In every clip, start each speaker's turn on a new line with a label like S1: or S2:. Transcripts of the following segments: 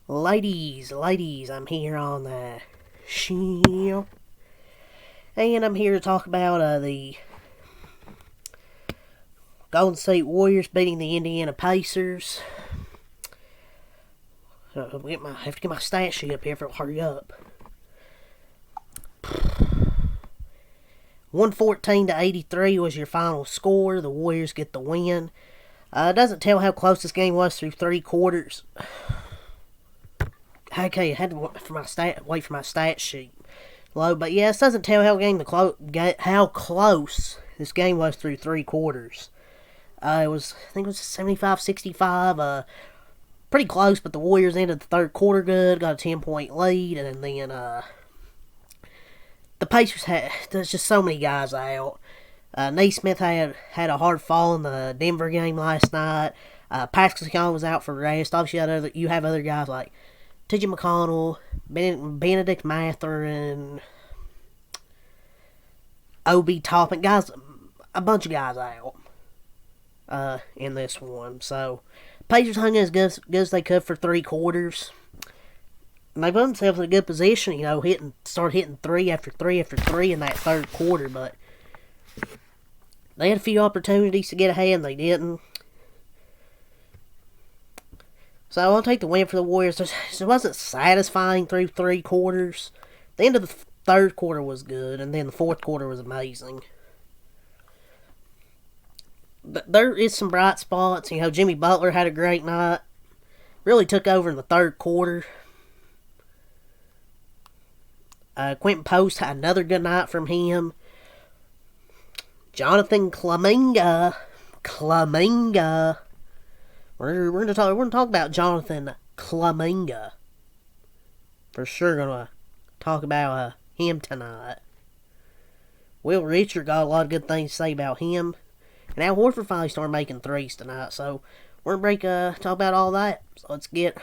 S1: Ladies, I'm here on the show, and I'm here to talk about the Golden State Warriors beating the Indiana Pacers. I have to get my stat sheet up here if it'll hurry up. 114-83 was your final score. The Warriors get the win. It doesn't tell how close this game was through three quarters. Okay, I had to wait for my stat sheet load, but yeah, this doesn't tell how close this game was through three quarters. I think it was 75-65, pretty close, but the Warriors ended the third quarter good, got a 10-point lead, and then the Pacers there's just so many guys out. Naismith had a hard fall in the Denver game last night. Pascal was out for rest. Obviously, you have other guys like T.J. McConnell, Benedict Mathurin, Obi Toppin, guys, a bunch of guys out in this one. So, Pacers hung as good as they could for three quarters. And they put themselves in a good position, start hitting three after three after three in that third quarter, but they had a few opportunities to get ahead and they didn't. So I'll take the win for the Warriors. It wasn't satisfying through three quarters. The end of the third quarter was good, and then the fourth quarter was amazing. But there is some bright spots. Jimmy Butler had a great night. Really took over in the third quarter. Quentin Post had another good night from him. Jonathan Kuminga. We're gonna talk about Jonathan Kuminga. For sure gonna talk about him tonight. Will Richard got a lot of good things to say about him. And Al Horford finally started making threes tonight, so we're gonna talk about all that. So let's get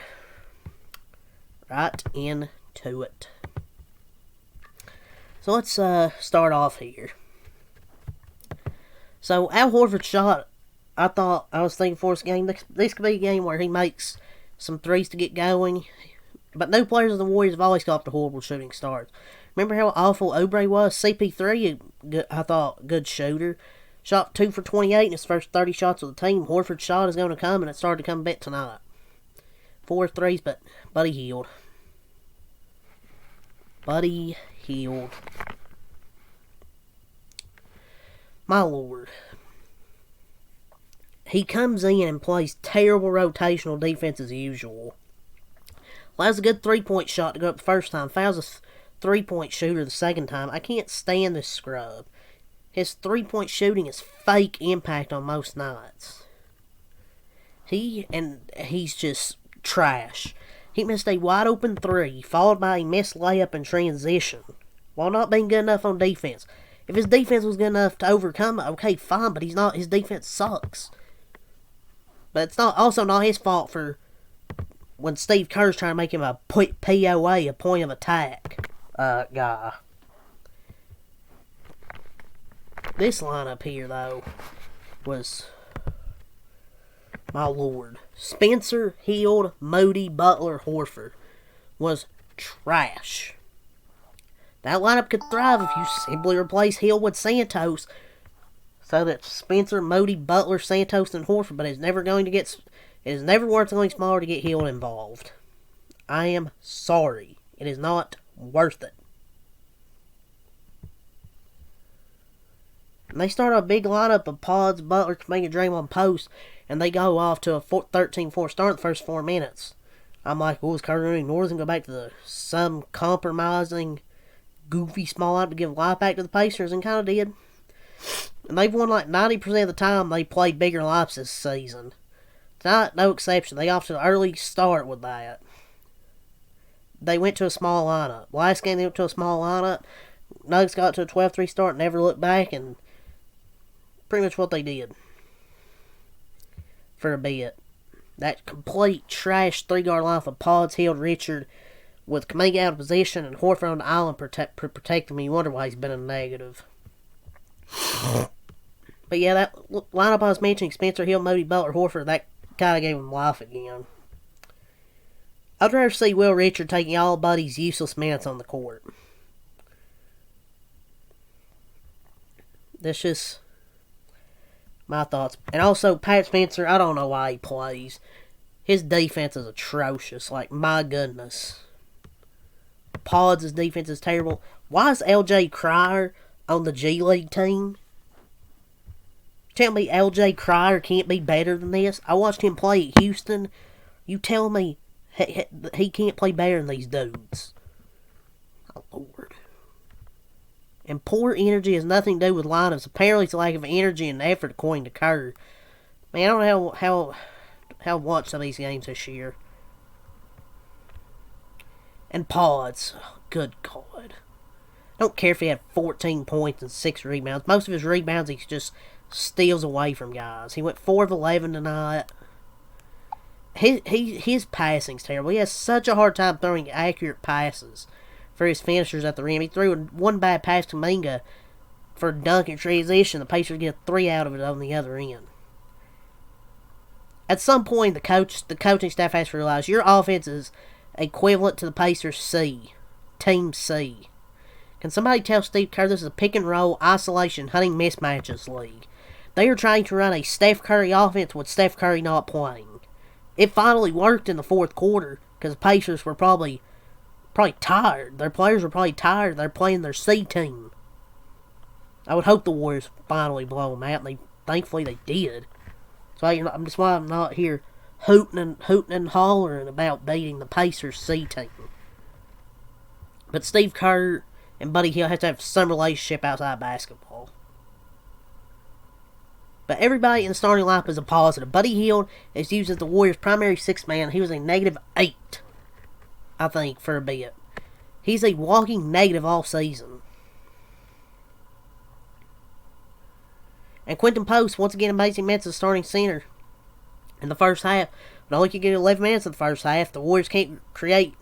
S1: right into it. So let's start off here. So Al Horford shot. I was thinking for this game, this could be a game where he makes some threes to get going. But no players of the Warriors have always got off to horrible shooting starts. Remember how awful Oubre was? CP3, I thought, good shooter. Shot 2 for 28 in his first 30 shots with the team. Horford's shot is going to come, and it started to come back tonight. 4 threes, but Buddy Hield. My lord. He comes in and plays terrible rotational defense as usual. Allows a good three-point shot to go up the first time. Fouls a three-point shooter the second time. I can't stand this scrub. His three-point shooting is fake impact on most nights. He's just trash. He missed a wide-open three, followed by a missed layup in transition, while not being good enough on defense. If his defense was good enough to overcome it, okay, fine, but he's not. His defense sucks. But it's also not his fault for when Steve Kerr's trying to make him a POA, a point of attack guy. This lineup here, though, was, my lord. Spencer, Hield, Moody, Butler, Horford was trash. That lineup could thrive if you simply replace Hield with Santos, so that Spencer, Moody, Butler, Santos, and Horford, but it is never worth going smaller to get Hield involved. I am sorry. It is not worth it. And they start a big lineup of Pods, Butler, Kuminga, Draymond, Post, and they go off to a 13-4 start in the first 4 minutes. I'm like, is Curry going to ignore and go back to some compromising, goofy small lineup to give life back to the Pacers? And kind of did. And they've won like 90% of the time they played bigger lineups this season. Tonight, no exception. They off to an early start with that. They went to a small lineup. Last game they went to a small lineup. Nuggets got to a 12-3 start, never looked back, and pretty much what they did. For a bit. That complete trash 3-guard line of Pods, Hield, Richard, with Kuminga out of position and Horford on the island protecting me. You wonder why he's been a negative. But yeah, that lineup I was mentioning, Spencer, Hield, Moody, Butler, Horford, that kind of gave him life again. I'd rather see Will Richard taking all Buddy's useless minutes on the court. That's just my thoughts. And also, Pat Spencer, I don't know why he plays. His defense is atrocious. Like, my goodness. Pods' defense is terrible. Why is LJ Cryer on the G League team? Tell me LJ Cryer can't be better than this? I watched him play at Houston. You tell me he can't play better than these dudes. Oh, Lord. And poor energy has nothing to do with lineups. Apparently it's a lack of energy and effort according to Kerr. Man, I don't know how I've watched some of these games this year. And Pods. Oh, good God. I don't care if he had 14 points and 6 rebounds. Most of his rebounds he just steals away from guys. He went 4 of 11 tonight. His passing's terrible. He has such a hard time throwing accurate passes for his finishers at the rim. He threw one bad pass to Minga for a dunk in transition. The Pacers get 3 out of it on the other end. At some point, the coaching staff has to realize your offense is equivalent to the Pacers C. Team C. Can somebody tell Steve Kerr this is a pick and roll, isolation, hunting mismatches league? They are trying to run a Steph Curry offense with Steph Curry not playing. It finally worked in the fourth quarter because the Pacers were probably tired. Their players were probably tired. They're playing their C team. I would hope the Warriors finally blow them out, and thankfully they did. So that's why I'm not here hooting and hollering about beating the Pacers C team. But Steve Kerr and Buddy Hield have to have some relationship outside basketball. But everybody in the starting lineup is a positive. Buddy Hield is used as the Warriors' primary sixth man. He was a -8, I think, for a bit. He's a walking negative all season. And Quinton Post, once again, amazing minutes as starting center in the first half. But only can get 11 minutes in the first half. The Warriors can't create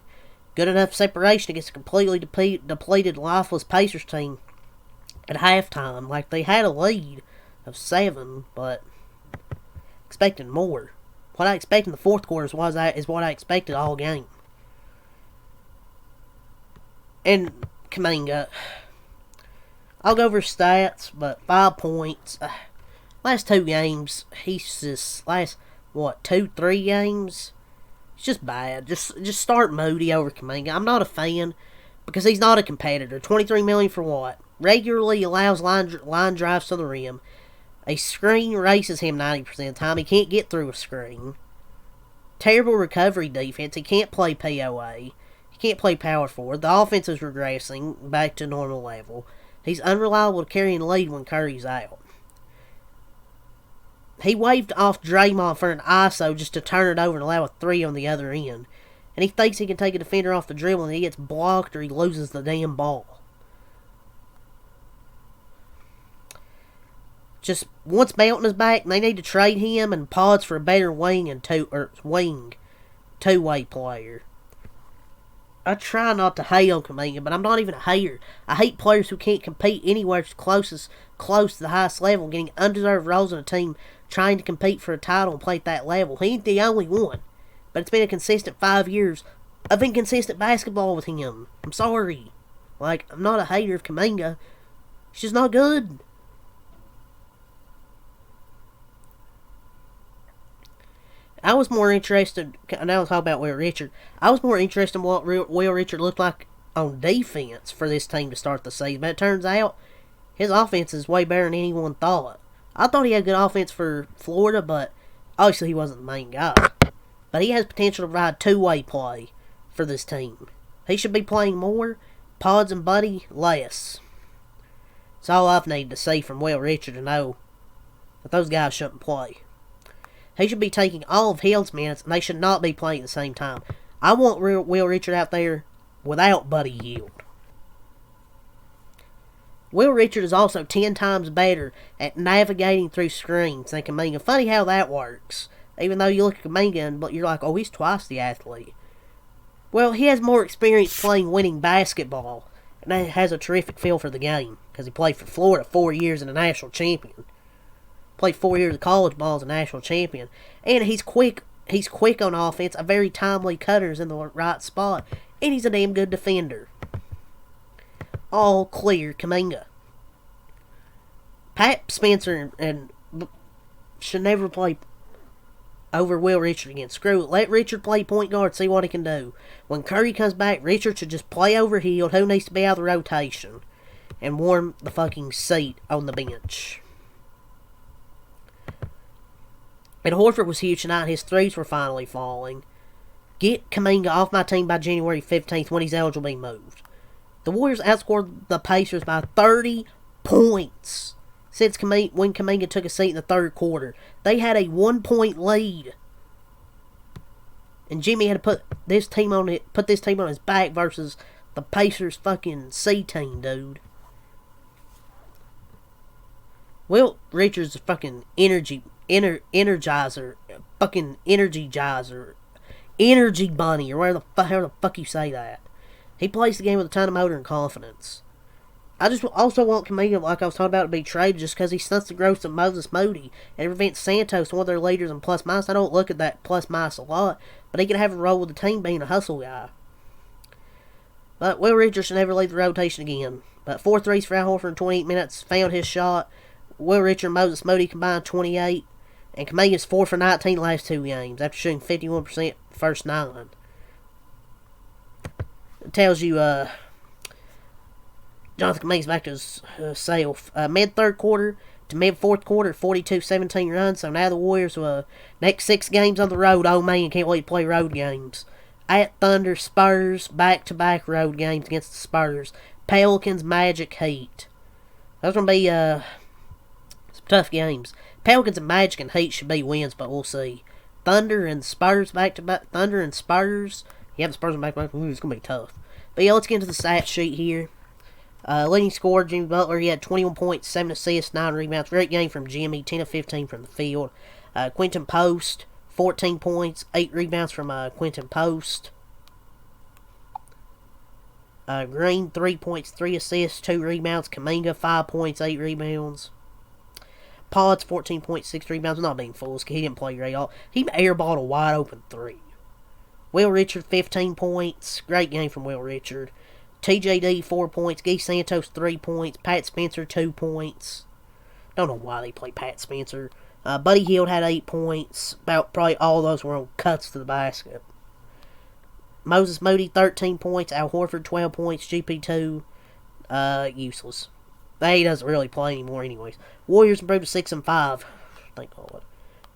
S1: good enough separation against a completely depleted, lifeless Pacers team at halftime. Like, they had a lead of 7, but expecting more. What I expected in the fourth quarter is what I expected all game. And Kuminga, I'll go over stats, but 5 points. Last 2 games, he's just, 2-3 games? It's just bad. Just start Moody over Kuminga. I'm not a fan because he's not a competitor. $23 million for what? Regularly allows line drives to the rim. A screen races him 90% of the time. He can't get through a screen. Terrible recovery defense. He can't play POA. He can't play power forward. The offense is regressing back to normal level. He's unreliable to carry and lead when Curry's out. He waved off Draymond for an ISO just to turn it over and allow a 3 on the other end. And he thinks he can take a defender off the dribble and he gets blocked or he loses the damn ball. Just once Melton is back, they need to trade him and Pods for a better wing two-way player. I try not to hate on Kuminga, but I'm not even a hater. I hate players who can't compete anywhere close to the highest level, getting undeserved roles in a team, trying to compete for a title and play at that level. He ain't the only one, but it's been a consistent 5 years of inconsistent basketball with him. I'm sorry. I'm not a hater of Kuminga. He's just not good. I was more interested, and I'll talk about Will Richard. I was more interested in what Will Richard looked like on defense for this team to start the season. But it turns out his offense is way better than anyone thought. I thought he had good offense for Florida, but obviously he wasn't the main guy. But he has potential to provide two-way play for this team. He should be playing more. Pods and Buddy, less. It's all I've needed to see from Will Richard to know that those guys shouldn't play. He should be taking all of Hield's minutes, and they should not be playing at the same time. I want Will Richard out there without Buddy Hield. Will Richard is also 10 times better at navigating through screens than Kuminga. Funny how that works. Even though you look at Kuminga, but you're like, oh, he's twice the athlete. Well, he has more experience playing winning basketball, and he has a terrific feel for the game, because he played for Florida 4 years and a national champion. Played 4 years of college ball as a national champion. And he's quick he's quick on offense, a very timely cutter's in the right spot, and he's a damn good defender. All clear, Kuminga. Pat Spencer and should never play over Will Richard again. Screw it. Let Richard play point guard, see what he can do. When Curry comes back, Richard should just play over Hield, who needs to be out of the rotation, and warm the fucking seat on the bench. And Horford was huge tonight. His threes were finally falling. Get Kuminga off my team by January 15th when he's eligible to be moved. The Warriors outscored the Pacers by 30 points since when Kuminga took a seat in the third quarter. They had a 1-point lead. And Jimmy had to put this team on his back versus the Pacers fucking C team, dude. Will Richards is a fucking energizer, fucking energy geyser, energy bunny, or whatever the fuck you say that. He plays the game with a ton of motor and confidence. I just also want Kuminga, like I was talking about, to be traded just because he stunts the growth of Moses Moody and prevents Santos, one of their leaders in plus minus. I don't look at that plus minus a lot, but he can have a role with the team being a hustle guy. But Will Richards should never leave the rotation again. But 4 threes for Al Horford in 28 minutes, found his shot. Will Richard and Moses Moody combined 28. And Kuminga's 4 for 19 last 2 games after shooting 51% first 9. It tells you Jonathan Kuminga's back to his self. Mid-third quarter to mid-fourth quarter, 42-17 run. So now the Warriors next 6 games on the road. Oh man, can't wait to play road games. At Thunder, Spurs, back-to-back road games against the Spurs. Pelicans, Magic, Heat. Those are going to be some tough games. Pelicans and Magic and Heat should be wins, but we'll see. Thunder and Spurs back-to-back. Thunder and Spurs. Yeah, the Spurs are back-to-back. It's going to be tough. But yeah, let's get into the stat sheet here. Leading scorer, Jimmy Butler. He had 21 points, 7 assists, 9 rebounds. Great game from Jimmy. 10 of 15 from the field. Quentin Post, 14 points, 8 rebounds from Quentin Post. Green, 3 points, 3 assists, 2 rebounds. Kuminga, 5 points, 8 rebounds. Pods, 14 points, 6 rebounds. Not being fools, he didn't play great all. He airballed a wide open 3. Will Richard, 15 points. Great game from Will Richard. TJD, 4 points. Guy Santos, 3 points. Pat Spencer, 2 points. Don't know why they play Pat Spencer. Buddy Hield had 8 points. Probably all those were on cuts to the basket. Moses Moody, 13 points. Al Horford, 12 points. GP2, useless. He doesn't really play anymore anyways. Warriors improved to 6-5. Thank God.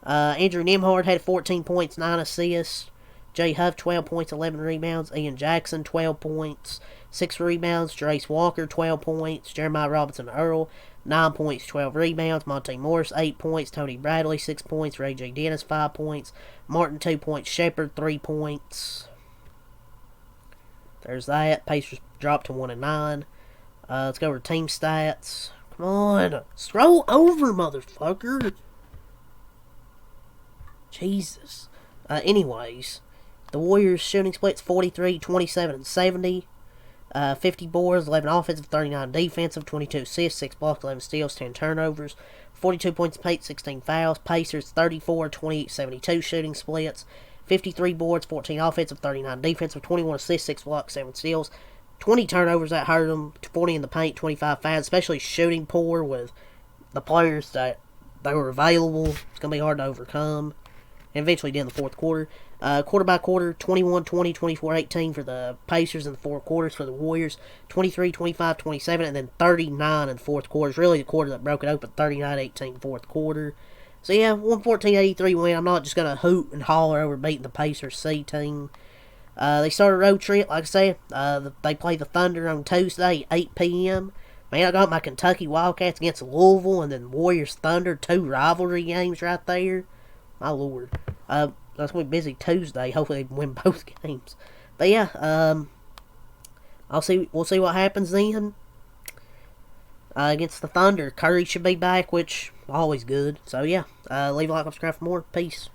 S1: Andrew Nembhard had 14 points, 9 assists. Jay Huff, 12 points, 11 rebounds. Ian Jackson, 12 points, 6 rebounds. Trace Walker, 12 points. Jeremiah Robinson Earl, 9 points, 12 rebounds. Monte Morris, 8 points. Tony Bradley, 6 points. Ray J. Dennis, 5 points. Martin, 2 points. Shepard, 3 points. There's that. Pacers dropped to 1-9. Let's go over team stats. Come on. Scroll over, motherfucker. Jesus. Anyways, the Warriors shooting splits 43, 27, and 70. 50 boards, 11 offensive, 39 defensive, 22 assists, 6 blocks, 11 steals, 10 turnovers, 42 points paint, 16 fouls. Pacers 34, 28, 72 shooting splits. 53 boards, 14 offensive, 39 defensive, 21 assists, 6 blocks, 7 steals. 20 turnovers that hurt them, 40 in the paint, 25 fouls, especially shooting poor with the players that they were available. It's going to be hard to overcome. And eventually did in the fourth quarter. Quarter by quarter, 21-20, 24-18 for the Pacers in the four quarters. For the Warriors, 23, 25, 27, and then 39 in the fourth quarter. It's really the quarter that broke it open, 39-18 fourth quarter. So yeah, 114-83 win. I'm not just going to hoot and holler over beating the Pacers C team. They started a road trip, like I said. They play the Thunder on Tuesday, 8 p.m. Man, I got my Kentucky Wildcats against Louisville and then Warriors Thunder, 2 rivalry games right there. My lord. That's going to be busy Tuesday. Hopefully they win both games. But yeah, we'll see what happens then. Against the Thunder. Curry should be back, which always good. So yeah, leave a like, subscribe for more. Peace.